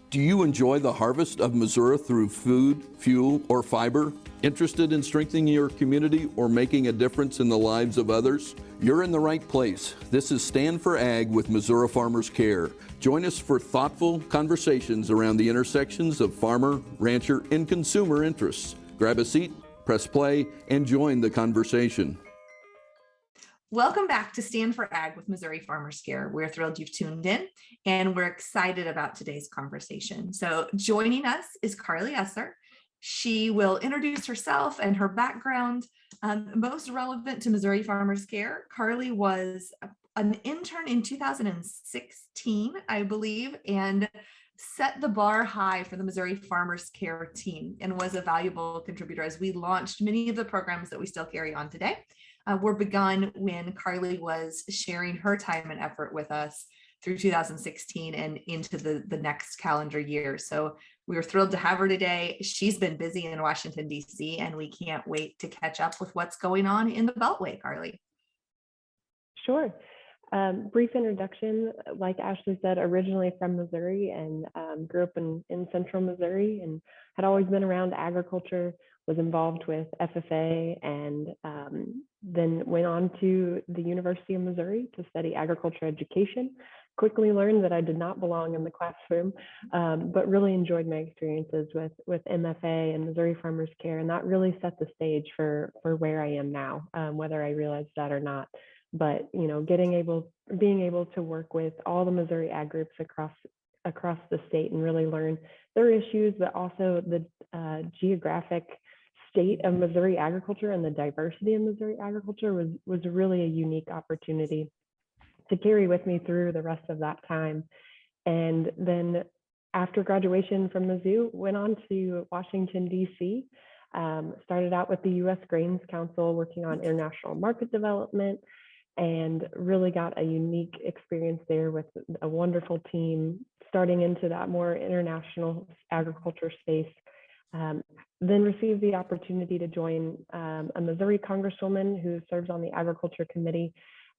Do you enjoy the harvest of Missouri through food, fuel, or fiber? Interested in strengthening your community or making a difference in the lives of others? You're in the right place. This is Stand for Ag with Missouri Farmers Care. Join us for thoughtful conversations around the intersections of farmer, rancher, and consumer interests. Grab a seat, press play, and join the conversation. Welcome back to Stand for Ag with Missouri Farmers Care. We're thrilled you've tuned in, and we're excited about today's conversation. So joining us is Carley Esser. She will introduce herself and her background. Most relevant to Missouri Farmers Care, Carley was an intern in 2016, I believe, and set the bar high for the Missouri Farmers Care team and was a valuable contributor as we launched many of the programs that we still carry on today. Were begun when Carley was sharing her time and effort with us through 2016 and into the next calendar year. So we were thrilled to have her today. She's been busy in Washington, D.C., and we can't wait to catch up with what's going on in the Beltway, Carley. Sure. Brief introduction, like Ashley said, originally from Missouri and grew up in central Missouri and had always been around agriculture, was involved with FFA, and then went on to the University of Missouri to study agriculture education. Quickly learned that I did not belong in the classroom, but really enjoyed my experiences with MFA and Missouri Farmers Care, and that really set the stage for where I am now, whether I realized that or not. But being able to work with all the Missouri ag groups across the state and really learn their issues, but also the geographic state of Missouri agriculture and the diversity of Missouri agriculture was really a unique opportunity to carry with me through the rest of that time. And then after graduation from Mizzou, went on to Washington, D.C., started out with the U.S. Grains Council working on international market development, and really got a unique experience there with a wonderful team, starting into that more international agriculture space. Then received the opportunity to join a Missouri Congresswoman who serves on the Agriculture Committee,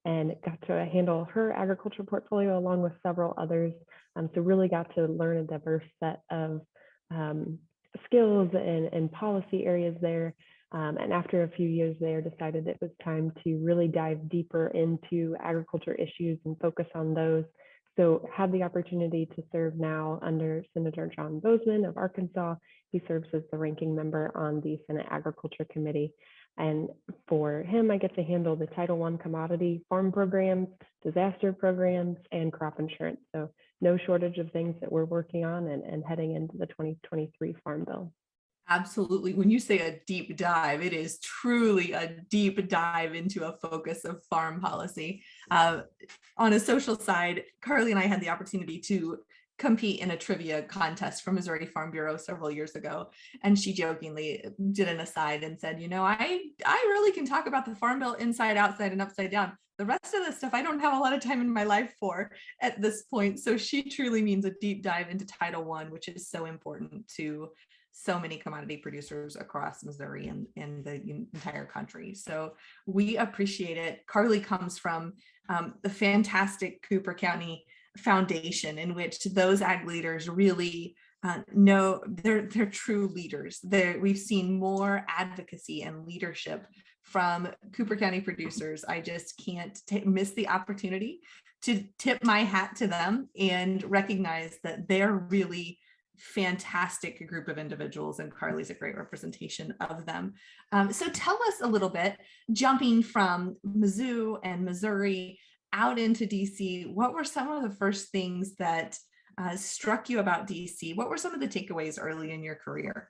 and got to handle her agriculture portfolio along with several others. So really got to learn a diverse set of skills and policy areas there. And after a few years there, decided it was time to really dive deeper into agriculture issues and focus on those. So had the opportunity to serve now under Senator John Boozman of Arkansas. He serves as the ranking member on the Senate Agriculture Committee. And for him, I get to handle the Title I commodity farm programs, disaster programs, and crop insurance. So no shortage of things that we're working on and heading into the 2023 Farm Bill. Absolutely. When you say a deep dive, it is truly a deep dive into a focus of farm policy. On a social side, Carley and I had the opportunity to compete in a trivia contest from Missouri Farm Bureau several years ago. And she jokingly did an aside and said, I really can talk about the Farm Bill inside, outside, and upside down. The rest of the stuff I don't have a lot of time in my life for at this point. So she truly means a deep dive into Title I, which is so important to so many commodity producers across Missouri and the entire country. So we appreciate it. Carley comes from the fantastic Cooper County Foundation, in which those ag leaders really know they're true leaders. We've seen more advocacy and leadership from Cooper County producers. I just can't miss the opportunity to tip my hat to them and recognize that they're really fantastic group of individuals, and Carley's a great representation of them. So tell us a little bit, jumping from Mizzou and Missouri out into DC, what were some of the first things that struck you about DC? What were some of the takeaways early in your career?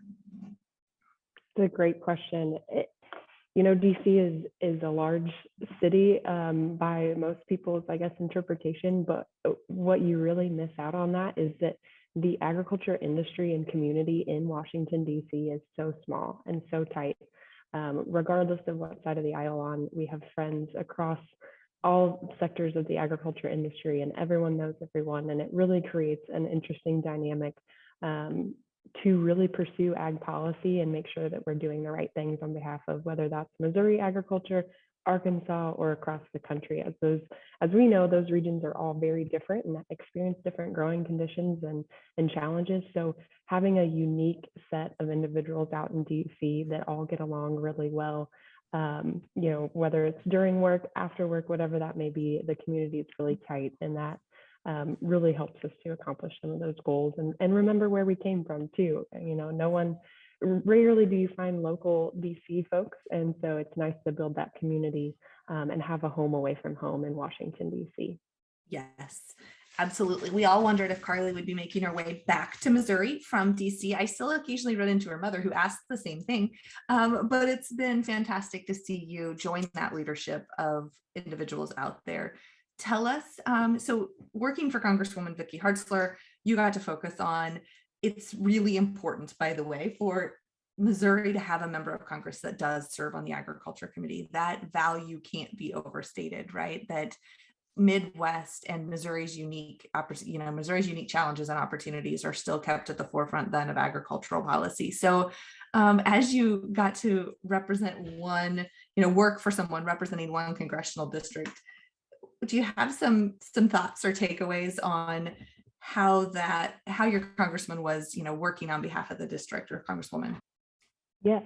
It's a great question. DC is a large city by most people's, interpretation, but what you really miss out on that is that the agriculture industry and community in Washington, D.C. is so small and so tight. Regardless of what side of the aisle on, we have friends across all sectors of the agriculture industry, and everyone knows everyone, and it really creates an interesting dynamic to really pursue ag policy and make sure that we're doing the right things on behalf of whether that's Missouri agriculture Arkansas or across the country, as we know, those regions are all very different and experience different growing conditions and challenges. So having a unique set of individuals out in DC that all get along really well, whether it's during work, after work, whatever that may be, the community is really tight, and that really helps us to accomplish some of those goals and remember where we came from too. Rarely do you find local DC folks, and so it's nice to build that community and have a home away from home in Washington, DC. Yes, absolutely. We all wondered if Carley would be making her way back to Missouri from DC. I still occasionally run into her mother who asks the same thing, but it's been fantastic to see you join that leadership of individuals out there. Tell us, so working for Congresswoman Vicky Hartzler, you got to focus on, it's really important, by the way, for Missouri to have a member of Congress that does serve on the Agriculture Committee. That value can't be overstated, right? That Midwest and Missouri's unique challenges and opportunities are still kept at the forefront then of agricultural policy. So as you got to represent work for someone representing one congressional district, do you have some thoughts or takeaways on how your congressman was, working on behalf of the district or congresswoman? Yes,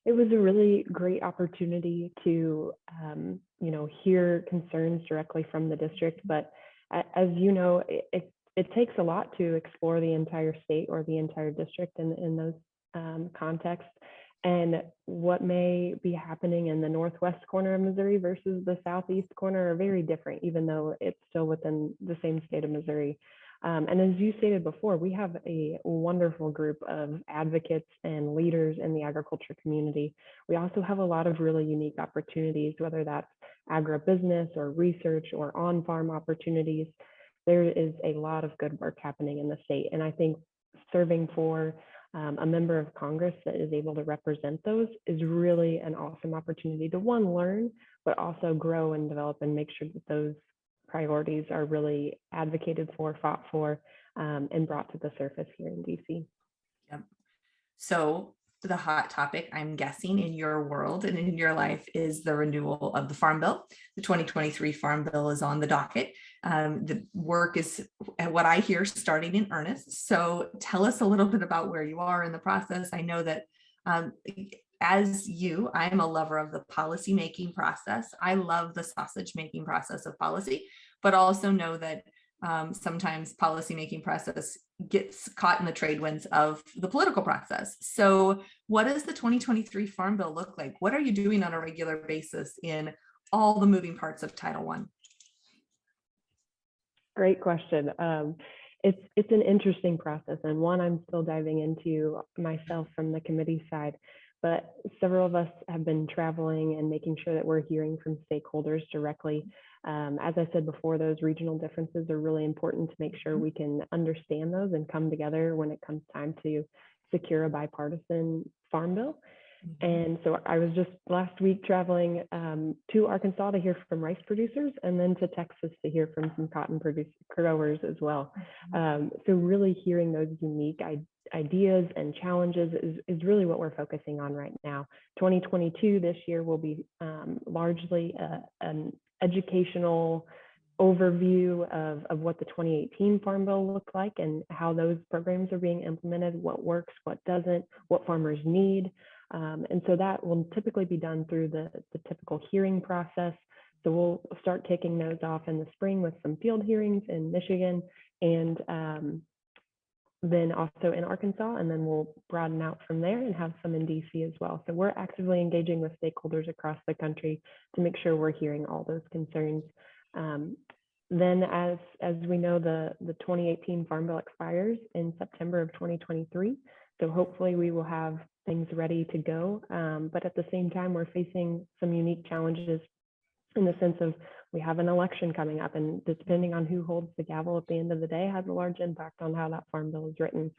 it was a really great opportunity to, hear concerns directly from the district. But as you know, it takes a lot to explore the entire state or the entire district in those contexts. And what may be happening in the northwest corner of Missouri versus the southeast corner are very different, even though it's still within the same state of Missouri. And as you stated before, we have a wonderful group of advocates and leaders in the agriculture community. We also have a lot of really unique opportunities, whether that's agribusiness or research or on-farm opportunities. There is a lot of good work happening in the state. And I think serving for a member of Congress that is able to represent those is really an awesome opportunity to learn, but also grow and develop and make sure that those priorities are really advocated for, fought for, and brought to the surface here in DC. Yep. So the hot topic, I'm guessing, in your world and in your life is the renewal of the Farm Bill. The 2023 Farm Bill is on the docket. The work is, what I hear, starting in earnest. So tell us a little bit about where you are in the process. I know that as you, I'm a lover of the policy making process. I love the sausage making process of policy, but also know that sometimes policy making process gets caught in the trade winds of the political process. So what does the 2023 Farm Bill look like? What are you doing on a regular basis in all the moving parts of Title I? Great question. It's an interesting process, and one I'm still diving into myself from the committee side. But several of us have been traveling and making sure that we're hearing from stakeholders directly. As I said before, those regional differences are really important to make sure we can understand those and come together when it comes time to secure a bipartisan farm bill. And so I was just last week traveling to Arkansas to hear from rice producers, and then to Texas to hear from some cotton growers as well. So really hearing those unique ideas and challenges is really what we're focusing on right now. 2022 this year will be largely an educational overview of what the 2018 Farm Bill looked like and how those programs are being implemented, what works, what doesn't, what farmers need. And so that will typically be done through the typical hearing process. So we'll start kicking those off in the spring with some field hearings in Michigan and then also in Arkansas, and then we'll broaden out from there and have some in DC as well. So we're actively engaging with stakeholders across the country to make sure we're hearing all those concerns. Then as we know, the 2018 Farm Bill expires in September of 2023. So hopefully we will have things ready to go. But at the same time, we're facing some unique challenges in the sense of we have an election coming up, and depending on who holds the gavel at the end of the day has a large impact on how that Farm Bill is written.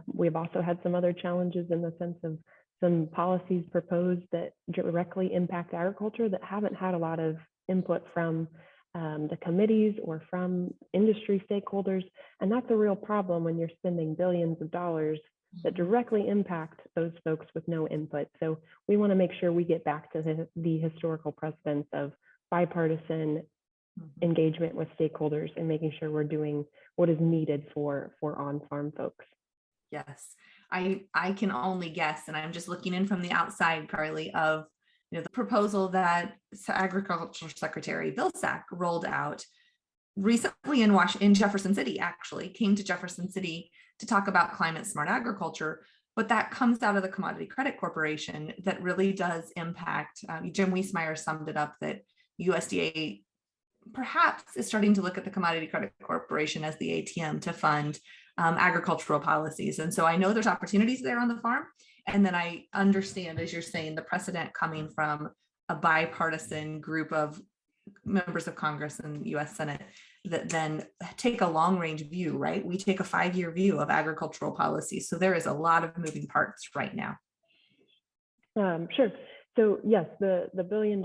We've also had some other challenges in the sense of some policies proposed that directly impact agriculture that haven't had a lot of input from the committees or from industry stakeholders. And that's a real problem when you're spending billions of dollars that directly impact those folks with no input. So we want to make sure we get back to the historical precedents of bipartisan engagement with stakeholders and making sure we're doing what is needed for on-farm folks. Yes, I can only guess, and I'm just looking in from the outside, Carley, of the proposal that Agriculture Secretary Bill Sack rolled out recently in Jefferson City, actually came to Jefferson City to talk about climate smart agriculture, but that comes out of the Commodity Credit Corporation that really does impact. Jim Wiesmeyer summed it up that USDA perhaps is starting to look at the Commodity Credit Corporation as the ATM to fund agricultural policies. And so I know there's opportunities there on the farm. And then I understand, as you're saying, the precedent coming from a bipartisan group of members of Congress and US Senate that then take a long range view, right? We take a 5-year view of agricultural policy. So there is a lot of moving parts right now. Sure. So yes, the $1 billion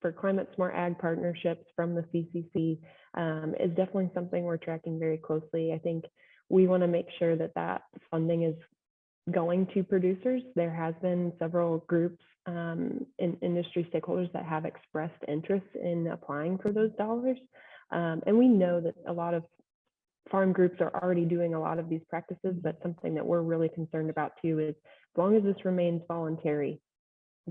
for climate smart ag partnerships from the CCC is definitely something we're tracking very closely. I think we want to make sure that that funding is going to producers. There has been several groups in industry stakeholders that have expressed interest in applying for those dollars. And we know that a lot of farm groups are already doing a lot of these practices, but something that we're really concerned about too is as long as this remains voluntary,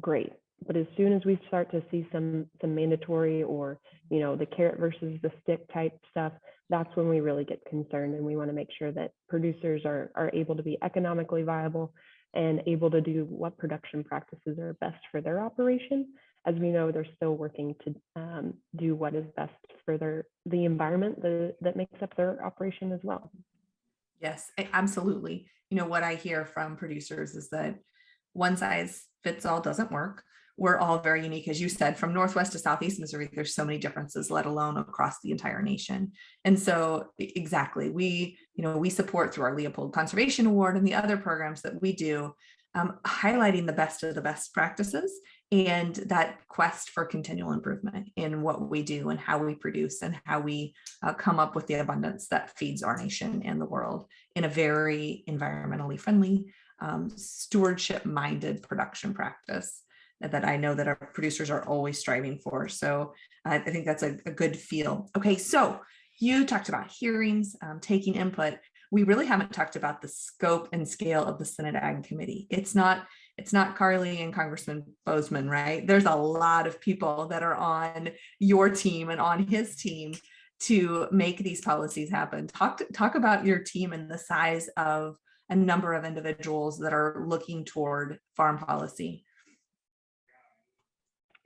great. But as soon as we start to see some mandatory or, the carrot versus the stick type stuff, that's when we really get concerned. And we want to make sure that producers are able to be economically viable and able to do what production practices are best for their operation. As we know, they're still working to do what is best for the environment that makes up their operation as well. Yes, absolutely. What I hear from producers is that one size fits all doesn't work. We're all very unique, as you said, from Northwest to Southeast Missouri, there's so many differences, let alone across the entire nation. And so exactly, we support through our Leopold Conservation Award and the other programs that we do, highlighting the best of the best practices and that quest for continual improvement in what we do and how we produce and how we come up with the abundance that feeds our nation and the world in a very environmentally friendly, stewardship-minded production practice that I know that our producers are always striving for. So I think that's a good feel. Okay, so you talked about hearings, taking input. We really haven't talked about the scope and scale of the Senate Ag Committee. It's not Carley and Congressman Boozman, right? There's a lot of people that are on your team and on his team to make these policies happen. Talk about your team and the size of a number of individuals that are looking toward farm policy.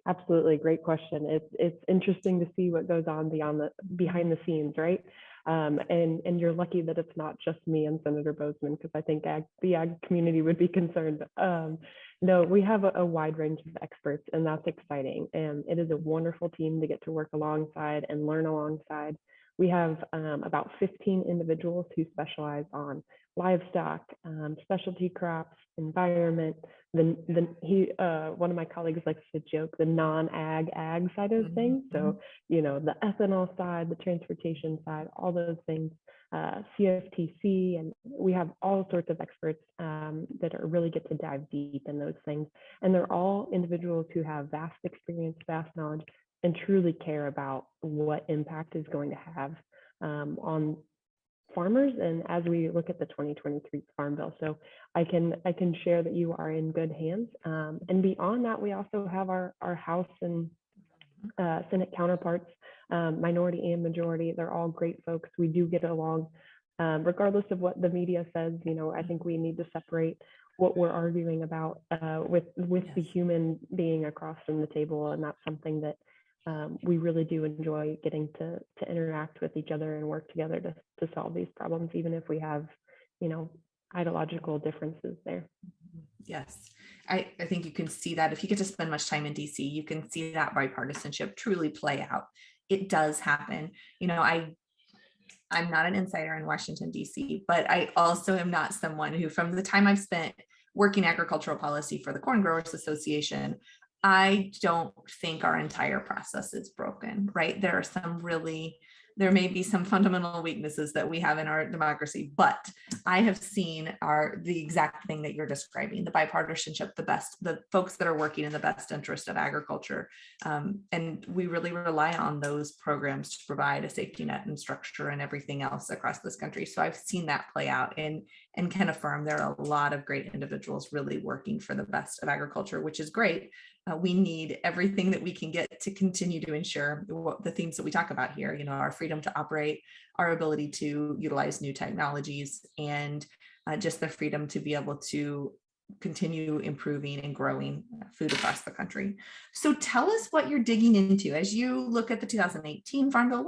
Absolutely, great question. It's interesting to see what goes on behind the scenes, right? And you're lucky that it's not just me and Senator Boozman, because I think the ag community would be concerned. No, we have a wide range of experts, and that's exciting. And it is a wonderful team to get to work alongside and learn alongside. We have about 15 individuals who specialize on livestock, specialty crops, environment. One of my colleagues likes to joke the non-ag side of things. So, the ethanol side, the transportation side, all those things, CFTC, and we have all sorts of experts that really get to dive deep in those things. And they're all individuals who have vast experience, vast knowledge, and truly care about what impact is going to have on farmers. And as we look at the 2023 Farm Bill, so I can share that you are in good hands. And beyond that, we also have our House and Senate counterparts, minority and majority. They're all great folks. We do get along, regardless of what the media says. I think we need to separate what we're arguing about with the human being across from the table, and that's something that we really do enjoy getting to interact with each other and work together to solve these problems, even if we have, ideological differences there. Yes, I think you can see that if you get to spend much time in DC, you can see that bipartisanship truly play out. It does happen. I'm not an insider in Washington, DC, but I also am not someone who, from the time I've spent working agricultural policy for the Corn Growers Association, I don't think our entire process is broken, right? There are some really there may be some fundamental weaknesses that we have in our democracy, but I have seen the exact thing that you're describing, the bipartisanship, the folks that are working in the best interest of agriculture. And we really rely on those programs to provide a safety net and structure and everything else across this country. So I've seen that play out and can affirm there are a lot of great individuals really working for the best of agriculture, which is great. We need everything that we can get to continue to ensure the themes that we talk about here, our freedom to operate, our ability to utilize new technologies, and just the freedom to be able to continue improving and growing food across the country. So tell us what you're digging into as you look at the 2018 Farm Bill.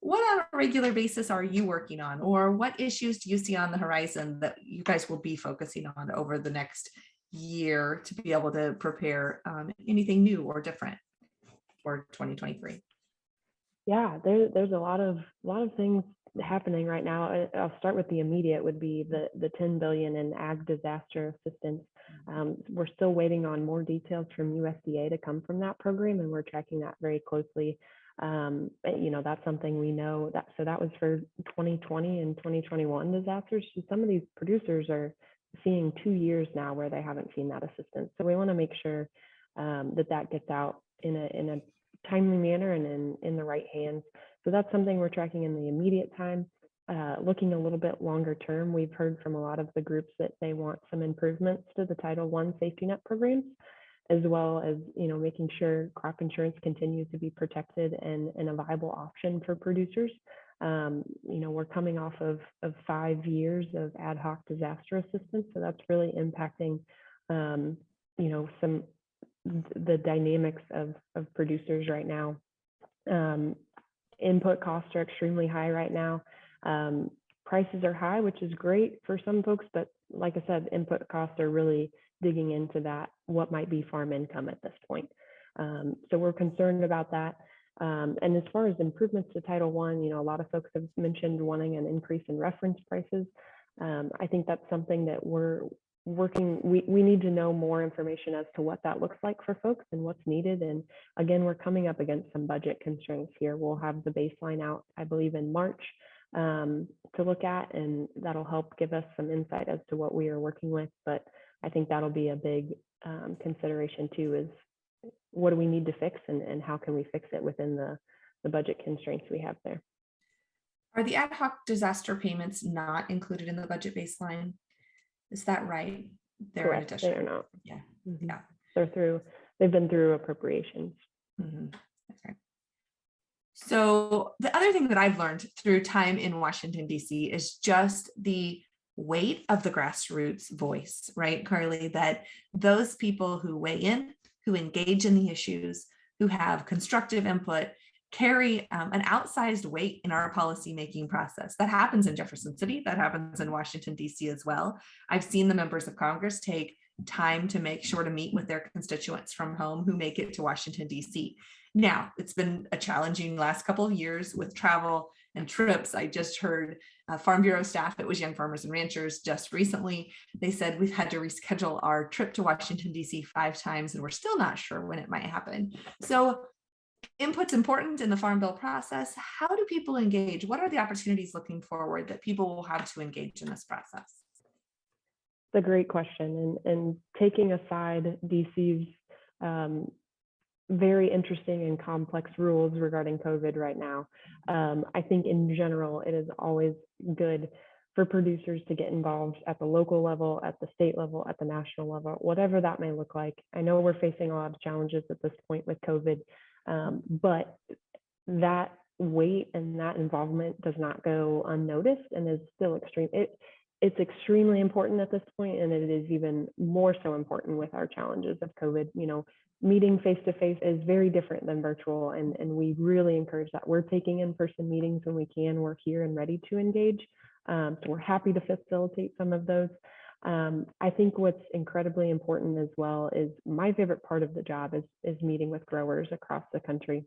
What on a regular basis are you working on, or what issues do you see on the horizon that you guys will be focusing on over the next year to be able to prepare anything new or different for 2023? Yeah, there's a lot of things happening right now. I'll start with the immediate, would be the 10 billion in ag disaster assistance. We're still waiting on more details from USDA to come from that program, and we're tracking that very closely. That's something we know that, so that was for 2020 and 2021 disasters. So some of these producers are seeing 2 years now where they haven't seen that assistance. So we want to make sure that gets out in a timely manner and in the right hands. So that's something we're tracking in the immediate time. Looking a little bit longer term, we've heard from a lot of the groups that they want some improvements to the Title I safety net programs, as well as making sure crop insurance continues to be protected and a viable option for producers. We're coming off of 5 years of ad hoc disaster assistance, so that's really impacting some the dynamics of producers right now. Input costs are extremely high right now. Prices are high, which is great for some folks, but like I said, input costs are really digging into that, what might be farm income at this point. So we're concerned about that. And as far as improvements to Title I, a lot of folks have mentioned wanting an increase in reference prices. I think that's something that we're working, we need to know more information as to what that looks like for folks and what's needed. And again, we're coming up against some budget constraints here. We'll have the baseline out, I believe, in March to look at, and that'll help give us some insight as to what we are working with. But I think that'll be a big consideration too, is what do we need to fix and how can we fix it within the budget constraints we have there. Are the ad hoc disaster payments not included in the budget baseline? Is that right? They're in addition. They are not. Yeah. Mm-hmm. Yeah. They've been through appropriations. Mm-hmm. That's right. So the other thing that I've learned through time in Washington, D.C. is just the weight of the grassroots voice, right, Carley? That those people who weigh in, who engage in the issues, who have constructive input, carry an outsized weight in our policymaking process. That happens in Jefferson City, that happens in Washington, D.C. as well. I've seen the members of Congress take time to make sure to meet with their constituents from home who make it to Washington, D.C. Now, it's been a challenging last couple of years with travel and trips. I just heard Farm Bureau staff that was Young Farmers and Ranchers just recently. They said we've had to reschedule our trip to Washington, D.C. 5 times, and we're still not sure when it might happen. So input's important in the Farm Bill process. How do people engage? What are the opportunities looking forward that people will have to engage in this process? It's a great question. And taking aside DC's very interesting and complex rules regarding COVID right now, I think in general, it is always good for producers to get involved at the local level, at the state level, at the national level, whatever that may look like. I know we're facing a lot of challenges at this point with COVID, but that weight and that involvement does not go unnoticed and is still extreme. It's extremely important at this point, and it is even more so important with our challenges of COVID. Meeting face-to-face is very different than virtual, and we really encourage that. We're taking in-person meetings when we can. We're here and ready to engage. So we're happy to facilitate some of those. I think what's incredibly important as well is my favorite part of the job is meeting with growers across the country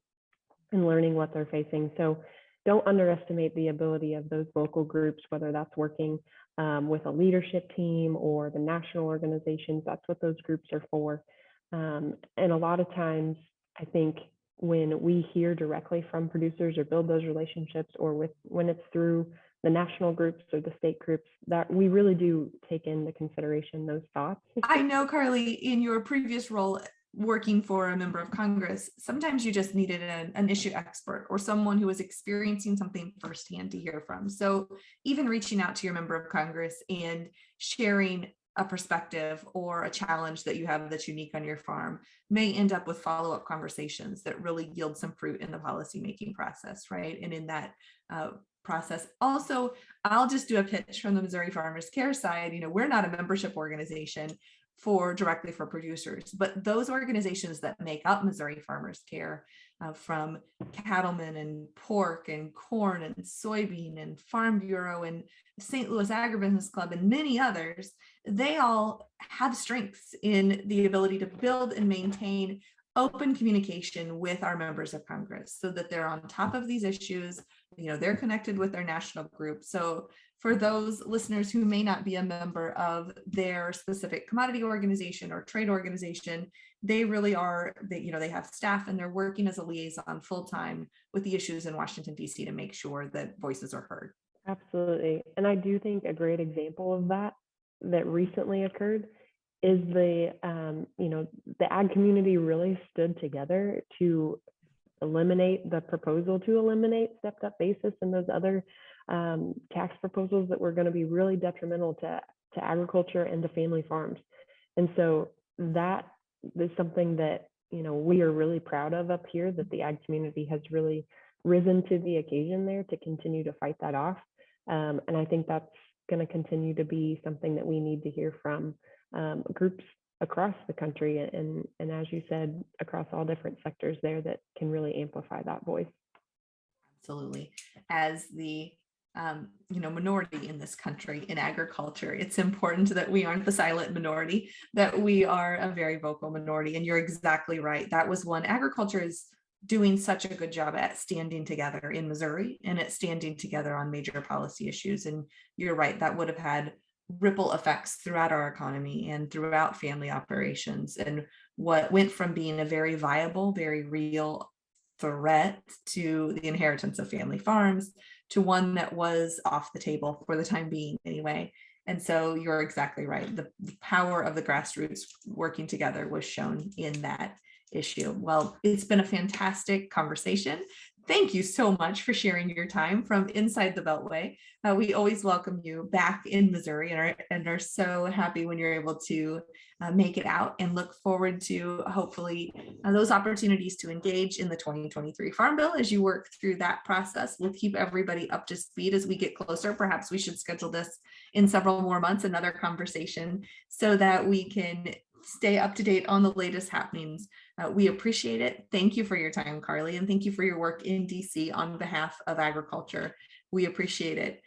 and learning what they're facing. So don't underestimate the ability of those local groups, whether that's working with a leadership team or the national organizations. That's what those groups are for. And a lot of times, I think when we hear directly from producers or build those relationships, or when it's through the national groups or the state groups, that we really do take into consideration those thoughts. I know, Carly, in your previous role working for a member of Congress, sometimes you just needed an issue expert or someone who was experiencing something firsthand to hear from. So even reaching out to your member of Congress and sharing a perspective or a challenge that you have that's unique on your farm may end up with follow-up conversations that really yield some fruit in the policymaking process, right? And in that process. Also, I'll just do a pitch from the Missouri Farmers Care side. We're not a membership organization directly for producers, but those organizations that make up Missouri Farmers Care, from cattlemen and pork and corn and soybean and Farm Bureau and St. Louis Agribusiness Club and many others, they all have strengths in the ability to build and maintain open communication with our members of Congress so that they're on top of these issues. They're connected with their national group. So for those listeners who may not be a member of their specific commodity organization or trade organization, they really are, they have staff and they're working as a liaison full-time with the issues in Washington, D.C. to make sure that voices are heard. Absolutely. And I do think a great example of that recently occurred is the ag community really stood together to eliminate the proposal to eliminate stepped up basis and those other tax proposals that were going to be really detrimental to agriculture and to family farms. And so that is something that, we are really proud of up here, that the ag community has really risen to the occasion there to continue to fight that off. And I think that's going to continue to be something that we need to hear from groups across the country, and as you said, across all different sectors there that can really amplify that voice. Absolutely. As the minority in this country in agriculture, it's important that we aren't the silent minority, that we are a very vocal minority. And you're exactly right. That was one. Agriculture is doing such a good job at standing together in Missouri and at standing together on major policy issues. And you're right, that would have had ripple effects throughout our economy and throughout family operations. And what went from being a very viable, very real threat to the inheritance of family farms to one that was off the table for the time being anyway. And so you're exactly right. The power of the grassroots working together was shown in that issue. Well, it's been a fantastic conversation. Thank you so much for sharing your time from inside the Beltway. We always welcome you back in Missouri and are so happy when you're able to make it out, and look forward to hopefully those opportunities to engage in the 2023 Farm Bill as you work through that process. We'll keep everybody up to speed as we get closer. Perhaps we should schedule this in several more months, another conversation, so that we can stay up to date on the latest happenings. We appreciate it. Thank you for your time, Carley, and thank you for your work in DC on behalf of agriculture. We appreciate it.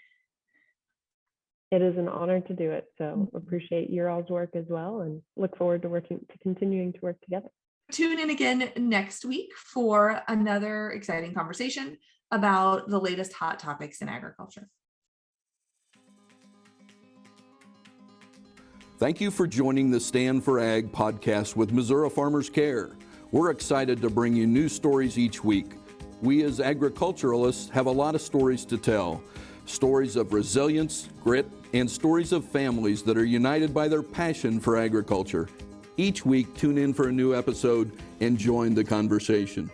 It is an honor to do it. So appreciate your all's work as well, and look forward to continuing to work together. Tune in again next week for another exciting conversation about the latest hot topics in agriculture. Thank you for joining the Stand for Ag podcast with Missouri Farmers Care. We're excited to bring you new stories each week. We as agriculturalists have a lot of stories to tell. Stories of resilience, grit, and stories of families that are united by their passion for agriculture. Each week, tune in for a new episode and join the conversation.